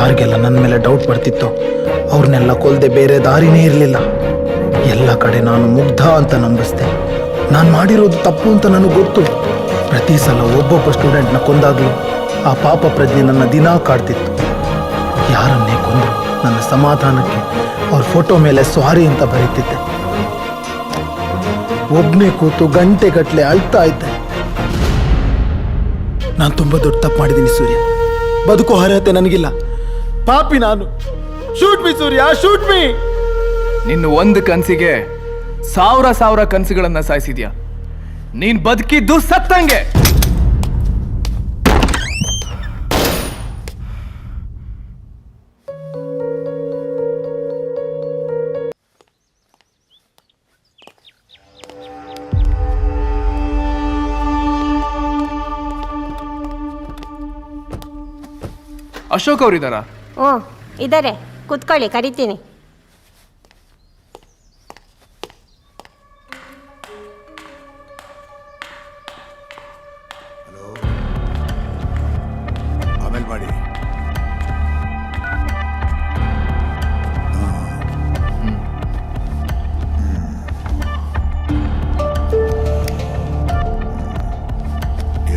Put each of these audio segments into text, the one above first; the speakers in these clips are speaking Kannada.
ಯಾರಿಗೆಲ್ಲ ನನ್ನ ಮೇಲೆ ಡೌಟ್ ಬರ್ತಿತ್ತೋ ಅವ್ರನ್ನೆಲ್ಲ ಕೊಲ್ಲದೆ ಬೇರೆ ದಾರಿನೇ ಇರಲಿಲ್ಲ. ಎಲ್ಲ ಕಡೆ ನಾನು ಮುಗ್ಧ ಅಂತ ನಂಬಿಸ್ದೆ. ನಾನು ಮಾಡಿರೋದು ತಪ್ಪು ಅಂತ ನನಗೆ ಗೊತ್ತು. ಪ್ರತಿ ಸಲ ಒಬ್ಬೊಬ್ಬ ಸ್ಟೂಡೆಂಟ್ನ ಕೊಂದಾಗಲೂ ಆ ಪಾಪ ಪ್ರಜ್ಞೆ ನನ್ನ ದಿನಾ ಕಾಡ್ತಿತ್ತು. ಯಾರನ್ನೇ ಕೊಂದ್ರು ನನ್ನ ಸಮಾಧಾನಕ್ಕೆ ಅವ್ರ ಫೋಟೋ ಮೇಲೆ ಸಾರಿ ಅಂತ ಬರೀತಿದ್ದೆ. ಒಬ್ಬನೇ ಕೂತು ಗಂಟೆಗಟ್ಟಲೆ ಅಳ್ತಾ ಇದ್ದೆ. ನಾನು ತುಂಬ ದೊಡ್ಡ ತಪ್ಪು ಮಾಡಿದ್ದೀನಿ ಸೂರ್ಯ. ಬದುಕೋ ಅರ್ಹತೆ ನನಗಿಲ್ಲ. ಪಾಪಿ ನಾನು. ಶೂಟ್ ಮೀ ಸೂರ್ಯ, ಶೂಟ್ ಮೀ. ನಿನ್ನ ಒಂದು ಕನಸಿಗೆ ಸಾವಿರ ಕನಸುಗಳನ್ನ ಸಾಯಿಸಿದ್ಯಾ. ನೀನ್ ಬದುಕಿದ್ದು ಸತ್ತಂಗೆ. ಅಶೋಕ್ ಅವರಿದ್ದಾರಾ? ಇದ್ದಾರೆ, ಕುತ್ಕೊಳ್ಳಿ, ಕರಿತೀನಿ. ಹಲೋ, ಆಮೇಲೆ ಮಾಡಿ.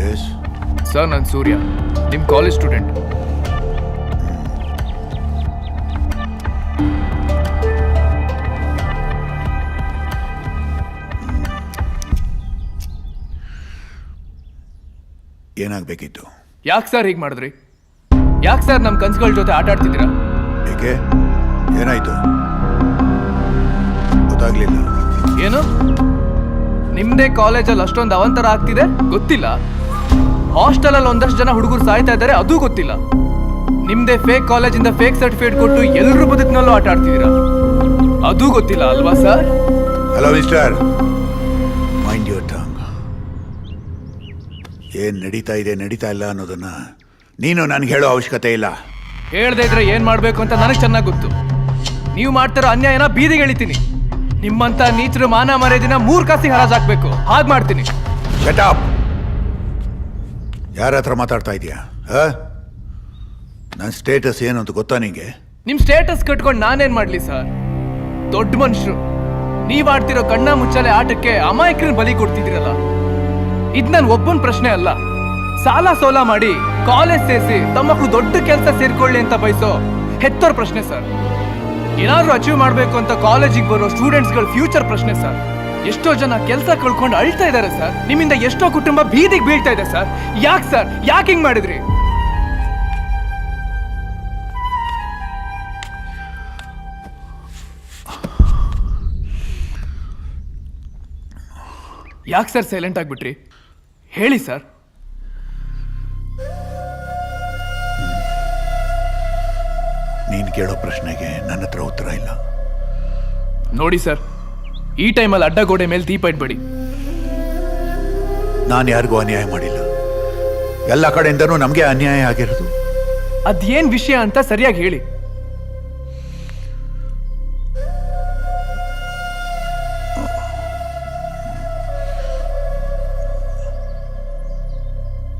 ಎಸ್ ಸರ್, ನಾನು ಸೂರ್ಯ, ನಿಮ್ಮ ಕಾಲೇಜ್ ಸ್ಟೂಡೆಂಟ್. ಏನಾಗಬೇಕಿತ್ತು? ಯಾಕೆ ಸರ್ ಹೀಗೆ ಮಾಡಿದ್ರಿ? ಯಾಕೆ ಸರ್ ನಮ್ಮ ಕನ್ಸುಗಳ ಜೊತೆ ಆಟ ಆಡ್ತಿದ್ದೀರಾ? ಏಕೆ, ಏನಾಯ್ತು? ಗೊತ್ತಾಗ್ಲಿಲ್ಲ. ಏನು ನಿಮ್ದೇ ಕಾಲೇಜಲ್ಲಿ ಅಷ್ಟೊಂದು ಅವಂತರ ಆಗ್ತಿದೆ ಗೊತ್ತಿಲ್ಲ? ಹಾಸ್ಟೆಲಲ್ಲಿ ಒಂದಷ್ಟು ಜನ ಹುಡುಗರು ಸಾಯ್ತಾ ಇದ್ದಾರೆ ಅದು ಗೊತ್ತಿಲ್ಲ? ನಿಮ್ದೇ ಫೇಕ್ ಕಾಲೇಜಿಂದ ಫೇಕ್ ಸರ್ಟಿಫಿಕೇಟ್ ಕೊಟ್ಟು ಎಲ್ಲರೂ ಬದುಕಿನಲ್ಲೂ ಆಟ ಆಡ್ತಿದ್ದೀರಾ ಅದು ಗೊತ್ತಿಲ್ಲ ಅಲ್ವಾ sir? Hello mister, mind your tongue. ಏನ್ ನಡೀತಾ ಇದೆ ನಡೀತಾ ಇಲ್ಲ ಅನ್ನೋದನ್ನ ನೀನು ನನಗೆ ಹೇಳೋ ಅವಶ್ಯಕತೆ ಇಲ್ಲ. ಹೇಳ್ದೆ ಇದ್ರೆ ಏನ್ ಮಾಡ್ಬೇಕು ಅಂತ ನನಗೆ ಚೆನ್ನಾಗಿ ಗೊತ್ತು. ನೀವು ಮಾಡ್ತಿರೋ ಅನ್ಯಾಯನ ಬೀದಿಗೆ ಎಳಿತೀನಿ. ನಿಮ್ಮಂತ ನೀಚರು ಮಾನ ಮರ್ಯಾದಿನ 3 ಕಾಸಿಗೆ ಹರಾಜಾಕ್ಬೇಕು, ಹಾಗೆ ಮಾಡ್ತೀನಿ. Shut up. ಯಾರ ಹತ್ರ ಮಾತಾಡ್ತಾ ಇದೀಯಾ? ನನ್ನ ಸ್ಟೇಟಸ್ ಏನು ಅಂತ ಗೊತ್ತಾ ನಿಂಗೆ? ನಿಮ್ ಸ್ಟೇಟಸ್ ಕಟ್ಕೊಂಡು ನಾನೇನ್ ಮಾಡ್ಲಿ ಸರ್? ದೊಡ್ಡ ಮನುಷ್ಯರು ನೀವ್ ಆಡ್ತಿರೋ ಕಣ್ಣ ಮುಚ್ಚಾಲೆ ಆಟಕ್ಕೆ ಅಮಾಯಕರನ್ನ ಬಲಿ ಕೊಡ್ತಿದ್ದೀರಲ್ಲ. ಇದ್ ನನ್ ಒಬ್ಬನ ಪ್ರಶ್ನೆ ಅಲ್ಲ. ಸಾಲ ಸೋಲ ಮಾಡಿ ಕಾಲೇಜ್ ಸೇರಿಸಿ ತಮ್ಮ ಮಕ್ಕಳು ದೊಡ್ಡ ಕೆಲಸ ಸೇರ್ಕೊಳ್ಳಿ ಅಂತ ಬಯಸೋ ಹೆತ್ತೋರ್ ಪ್ರಶ್ನೆ ಸರ್. ಏನಾದ್ರೂ ಅಚೀವ್ ಮಾಡ್ಬೇಕು ಅಂತ ಕಾಲೇಜಿಗೆ ಬರೋ ಸ್ಟೂಡೆಂಟ್ಸ್ಗಳ ಫ್ಯೂಚರ್ ಪ್ರಶ್ನೆ ಸರ್. ಎಷ್ಟೋ ಜನ ಕೆಲಸ ಕಳ್ಕೊಂಡು ಅಳ್ತಾ ಇದ್ದಾರೆ ಸರ್. ನಿಮ್ಮಿಂದ ಎಷ್ಟೋ ಕುಟುಂಬ ಬೀದಿಗೆ ಬೀಳ್ತಾ ಇದೆ ಸರ್. ಯಾಕೆ ಸರ್, ಯಾಕೆ ಹಿಂಗ್ ಮಾಡಿದ್ರಿ? ಯಾಕೆ ಸರ್ ಸೈಲೆಂಟ್ ಆಗ್ಬಿಟ್ರಿ? ಹೇಳಿ ಸರ್. ನೀನು ಕೇಳೋ ಪ್ರಶ್ನೆಗೆ ನನ್ನ ಹತ್ರ ಉತ್ತರ ಇಲ್ಲ. ನೋಡಿ ಸರ್, ಈ ಟೈಮಲ್ಲಿ ಅಡ್ಡಗೋಡೆ ಮೇಲೆ ದೀಪ ಇಟ್ಬೇಡಿ. ನಾನು ಯಾರಿಗೂ ಅನ್ಯಾಯ ಮಾಡಿಲ್ಲ. ಎಲ್ಲ ಕಡೆಯಿಂದನೂ ನಮಗೆ ಅನ್ಯಾಯ ಆಗಿರೋದು. ಅದೇನ್ ವಿಷಯ ಅಂತ ಸರಿಯಾಗಿ ಹೇಳಿ.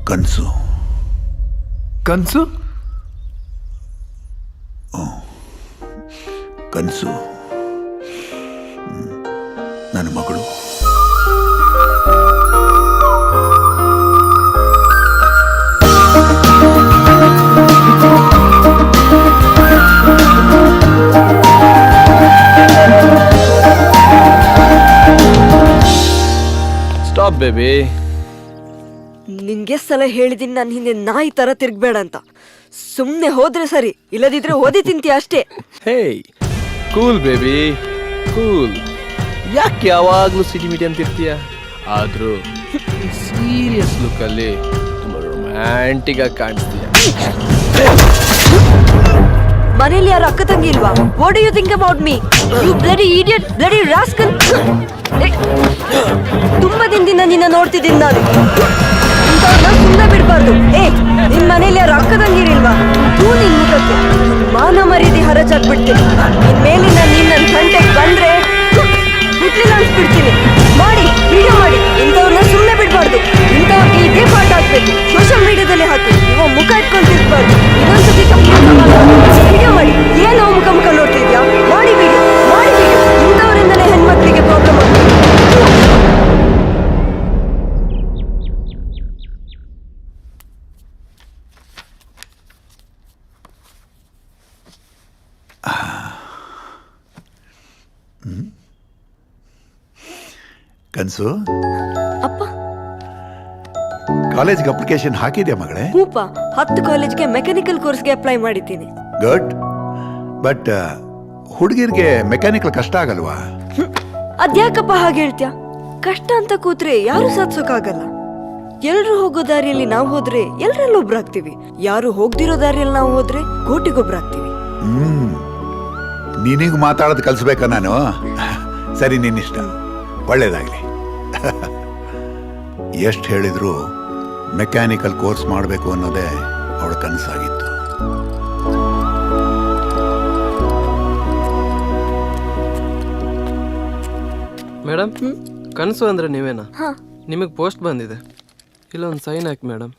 ಕನಸು. ಕನಸು? ಕನಸು ನನ್ನ ಮಗಳು. Stop baby. ನಿನ್ಗೆ ಸಲ ಹೇಳಿದೀನಿ ನಾನು ಹಿಂದೆ ನಾಯಿ ತರ ತಿರ್ಗ್ಬೇಡ ಅಂತ. ಸುಮ್ನೆ ಹೋದ್ರೆ ಸರಿ, ಇಲ್ಲದಿದ್ರೆ ಓದಿ ತಿಂತೀಯ ಅಷ್ಟೇ. ಹೇ ಕೂಲ್ ಬೇಬಿ ಕೂಲ್. ಯಾಕೆ ಯಾವಾಗ್ಲೂ ಸಿಟಿ ಮಿಟಿ ಅಂತಿರ್ತೀಯ? ಆದ್ರೂ ಸೀರಿಯಸ್ ಲುಕ್ ಅಲ್ಲಿ ತುಂಬಾ ರೊಮ್ಯಾಂಟಿಕ್ ಆಗಿ ಕಾಣಿಸ್ತೀಯ. ಮನೇಲಿ ಯಾರು ಅಕ್ಕ ತಂಗಿ ಇಲ್ವಾ? What do you think about me, you bloody idiot, bloody rascal. ತುಂಬಾ ದಿನದಿಂದ ನಿನ್ನ ನೋಡ್ತಿದ್ದೀನಿ ನಾನು. ಇಂಥವ್ರನ್ನ ಸುಮ್ಮನೆ ಬಿಡ್ಬಾರ್ದು. ನಿನ್ ಮನೇಲಿ ಯಾರು ಅಕ್ಕ ತಂಗಿರಿಲ್ವಾ? ತೂ ನಿನ್ ಮುಖಕ್ಕೆ ಮಾನ ಮರ್ಯಾದೆ ಹರಚಾಕ್ಬಿಡ್ತೀನಿ. ನಿನ್ ಮೇಲಿನ ನೀನ್ ನನ್ನ ಗಂಟೆಗೆ ಬಂದ್ರೆ ಹುಟ್ಲಿಲ್ಲ ಅನ್ಸ್ಬಿಡ್ತೀನಿ. ಮಾಡಿ ವಿಡಿಯೋ ಮಾಡಿ. ಇಂಥವ್ರನ್ನ ಸುಮ್ಮನೆ ಬಿಡ್ಬಾರ್ದು. ಇಂಥವ್ರಿಗೆ ಇದೇ ಪಾಠ ಆಗ್ಬೇಕು. ಸೋಷಿಯಲ್ ಮೀಡಿಯಾದಲ್ಲಿ ಹಾಕಿ. ಇವ ಮುಖ ಇಟ್ಕೊಂಡು ತಿರ್ಬಾರ್ದು. ಇನ್ನೊಂದ್ಸತಿ ತಪ್ಪು ಕನಸು? ಅಪ್ಪ ಕಾಲೇಜ್ಗೆ ಅಪ್ಲಿಕೇಶನ್ ಹಾಕಿದ್ಯಾ ಮಗಳೇ? ಹೂಪ 10 ಕಾಲೇಜ್ಗೆ ಮೆಕ್ಯಾನಿಕಲ್ ಕೋರ್ಸ್ಗೆ ಅಪ್ಲೈ ಮಾಡಿದ್ದೀನಿ. ಗುಡ್. ಬಟ್ ಹುಡುಗಿರ್ಗೆ ಮೆಕ್ಯಾನಿಕಲ್ ಕಷ್ಟ ಆಗಲ್ವಾ? ಅದ್ಯಾಕಪ್ಪ ಹಾಗೆ ಹೇಳ್ತ್ಯಾ? ಕಷ್ಟ ಅಂತ ಕೂತ್ರೆ ಯಾರು ಸಾಧಿಸೋಕ್ಕಾಗಲ್ಲ. ಎಲ್ರು ಹೋಗೋ ದಾರಿಯಲ್ಲಿ ನಾವು ಹೋದ್ರೆ ಎಲ್ರಲ್ಲೊಬ್ರಾಗ್ತೀವಿ. ಯಾರು ಹೋಗ್ದಿರೋ ದಾರಿಯಲ್ಲಿ ನಾವು ಹೋದ್ರೆ ಕೋಟಿಗೊಬ್ರಾಗ್ತೀವಿ. ನಿನಗೆ ಮಾತಾಡೋದು ಕಲಿಸ್ಬೇಕಾ ನಾನು? ಸರಿ, ನಿನ್ನಿಷ್ಟ. ಒಳ್ಳೇದಾಗ್ಲಿ. ಎಷ್ಟು ಹೇಳಿದ್ರು ಮೆಕ್ಯಾನಿಕಲ್ ಕೋರ್ಸ್ ಮಾಡಬೇಕು ಅನ್ನೋದೇ ಅವಳ ಕನಸಾಗಿತ್ತು. ಮೇಡಮ್, ಕನಸು ಅಂದ್ರೆ ನೀವೇನಾ? ಹಾ, ನಿಮಗೆ ಪೋಸ್ಟ್ ಬಂದಿದೆ, ಇಲ್ಲೊಂದು ಸೈನ್ ಹಾಕಿ ಮೇಡಮ್.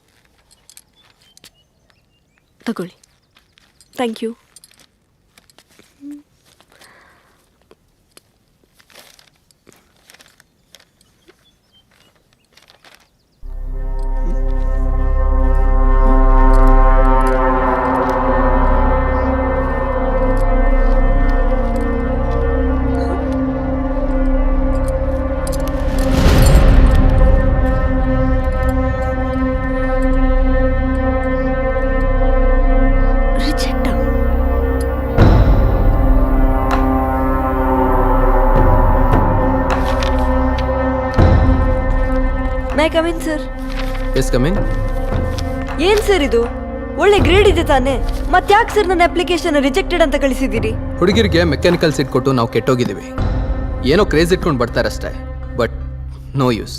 ತಗೊಳ್ಳಿ. Thank you. May come in sir. Yes coming. ಏನ್ ಸರ್ ಇದು? ಒಳ್ಳೆ ಗ್ರೇಡ್ ಇದೆ ತಾನೆ? ಮತ್ತ್ಯಾಕೆ ಸರ್ ನನ್ನ ಅಪ್ಲಿಕೇಶನ್ ರಿಜೆಕ್ಟೆಡ್ ಅಂತ ಕಳಿಸಿದ್ದೀರಿ? ಹುಡುಗಿರಿಗೆ ಮೆಕ್ಯಾನಿಕಲ್ ಸೀಟ್ ಕೊಟ್ಟು ನಾವು ಕೆಟ್ಟೋಗಿದ್ದೀವಿ. ಏನೋ ಕ್ರೇಜ್ ಇಟ್ಕೊಂಡು ಬರ್ತಾರಷ್ಟೇ, ಬಟ್ ನೋ ಯೂಸ್.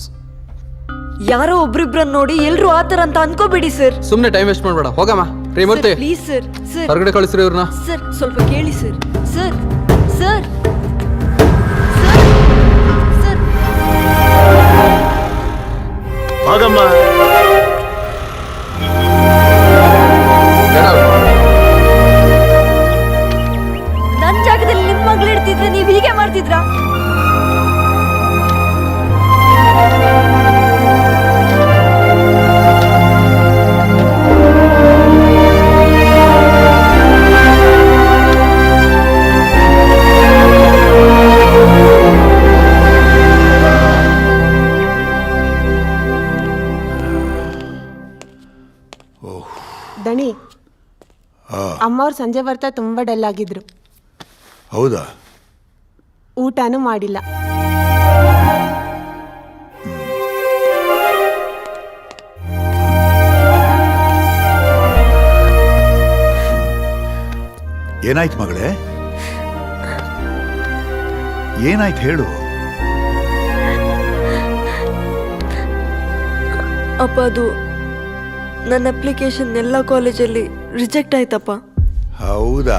ಯಾರೋ ಒಬ್ರಿಬ್ರನ್ನ ನೋಡಿ ಎಲ್ರು ಆತರ ಅಂತ ಅನ್ಕೋಬೇಡಿ ಸರ್. ಸುಮ್ಮನೆ ಟೈಮ್ ವೇಸ್ಟ್ ಮಾಡಬೇಡ, ಹೋಗಮ್ಮ. ರೇಮೂರ್ತಿ, ಪ್ಲೀಸ್ ಸರ್. ಸರ್ ಹೊರಗಡೆ ಕಳಿಸ್ರಿ ಇವ್ರನ್ನ. ಸರ್ ಸ್ವಲ್ಪ ಕೇಳಿ ಸರ್. ಸರ್ ಸರ್ ಸರ್ ಹೋಗಮ್ಮ. ನನ್ ಜಾಗದಲ್ಲಿ ನಿಮ್ ಮಗಳು ಇಡ್ತಿದ್ರೆ ನೀವ್ ಹೀಗೆ ಮಾಡ್ತಿದ್ರಾ? ದಣಿ, ಅಮ್ಮವ್ರು ಸಂಜೆ ಬರ್ತಾ ತುಂಬ ಡಲ್ ಆಗಿದ್ರು. ಹೌದಾ? ಊಟನೂ ಮಾಡಿಲ್ಲ. ಏನಾಯ್ತು ಮಗಳೇ? ಏನಾಯ್ತು ಹೇಳು. ಅಪ್ಪ, ಅದು ನನ್ನ ಅಪ್ಲಿಕೇಶನ್ ಎಲ್ಲ ಕಾಲೇಜಲ್ಲಿ ರಿಜೆಕ್ಟ್ ಆಯ್ತಪ್ಪ. ಹೌದಾ?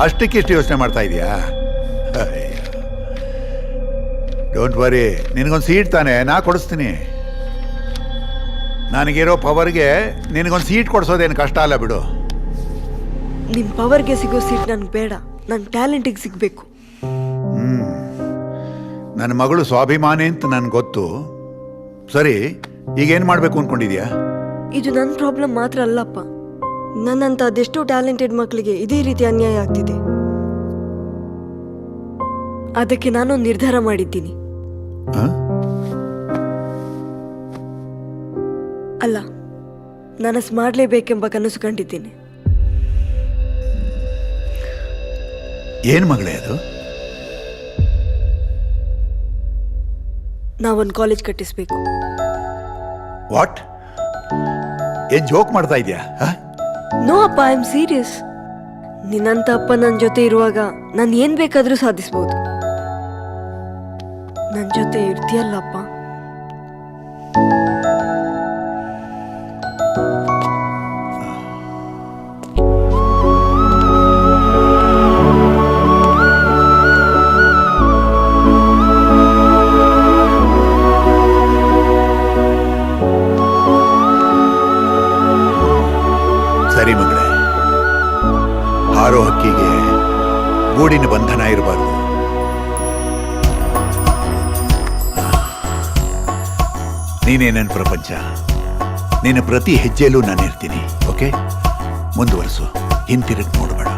ಅಷ್ಟಕ್ಕಿಷ್ಟು ಯೋಚನೆ ಮಾಡ್ತಾ ಇದೀಯಾ? ಡೋಂಟ್ ವರಿ, ನಿನಗೊಂದು ಸೀಟ್ ತಾನೆ ನಾ ಕೊಡಿಸ್ತೀನಿ. ನನಗಿರೋ ಪವರ್ಗೆ ನಿನಗೊಂದು ಸೀಟ್ ಕೊಡಿಸೋದೇನು ಕಷ್ಟ ಅಲ್ಲ ಬಿಡು. ನಿಮ್ ಪವರ್ಗೆ ಸಿಗೋ ಸೀಟ್ ನನ್ಗೆ ಬೇಡ, ನನ್ನ ಟ್ಯಾಲೆಂಟಿಗೆ ಸಿಗ್ಬೇಕು. ನನ್ನ ಮಗಳು ಸ್ವಾಭಿಮಾನಿ ಅಂತ ನನ್ಗೆ ಗೊತ್ತು. ಸರಿ, ಈಗೇನು ಮಾಡಬೇಕು ಅಂದ್ಕೊಂಡಿದ್ಯಾ? ಇದು ನನ್ನ ಪ್ರಾಬ್ಲಮ್ ಮಾತ್ರ ಅಲ್ಲಪ್ಪ. ನನ್ನಂತ ಅದೆಷ್ಟೋ ಟ್ಯಾಲೆಂಟೆಡ್ ಮಕ್ಕಳಿಗೆ ಇದೇ ರೀತಿ ಅನ್ಯಾಯ ಆಗ್ತಿದೆ. ಅದಕ್ಕೆ ನಾನೊಂದು ನಿರ್ಧಾರ ಮಾಡಿದ್ದೀನಿ. ಅಲ್ಲ, ನನಸ್ ಮಾಡಲೇಬೇಕೆಂಬ ಕನಸು ಕಂಡಿದ್ದೀನಿ. ಏನು ಮಗಳೇ ಅದು? ನಾವೊಂದು ಕಾಲೇಜ್ ಕಟ್ಟಿಸ್ಬೇಕು. ವಾಟ್? ಏನ್ ಜೋಕ್ ಮಾಡ್ತಾ ಇದೆಯಾ? ನೋ ಅಪ್ಪ, ಐ ಆಮ್ ಸೀರಿಯಸ್. ನಿನ್ನಂತ ಅಪ್ಪ ನನ್ನ ಜೊತೆ ಇರುವಾಗ ನಾನು ಏನ್ ಬೇಕಾದ್ರೂ ಸಾಧಿಸ್ಬೋದು. ನನ್ನ ಜೊತೆ ಇರ್ತೀಯಲ್ಲಪ್ಪ? ಸರಿ ಮಗಳೇ, ಹಾರೋ ಹಕ್ಕಿಗೆ ಗೂಡಿನ ಬಂಧನ ಇರಬಾರ್ದು. ನೀನೇ ನನ್ನ ಪ್ರಪಂಚ. ನಿನ್ನ ಪ್ರತಿ ಹೆಜ್ಜೆಯಲ್ಲೂ ನಾನು ಇರ್ತೀನಿ. ಓಕೆ? ಮುಂದುವರಿಸು, ಹಿಂತಿರುಗಿ ನೋಡಬೇಡ.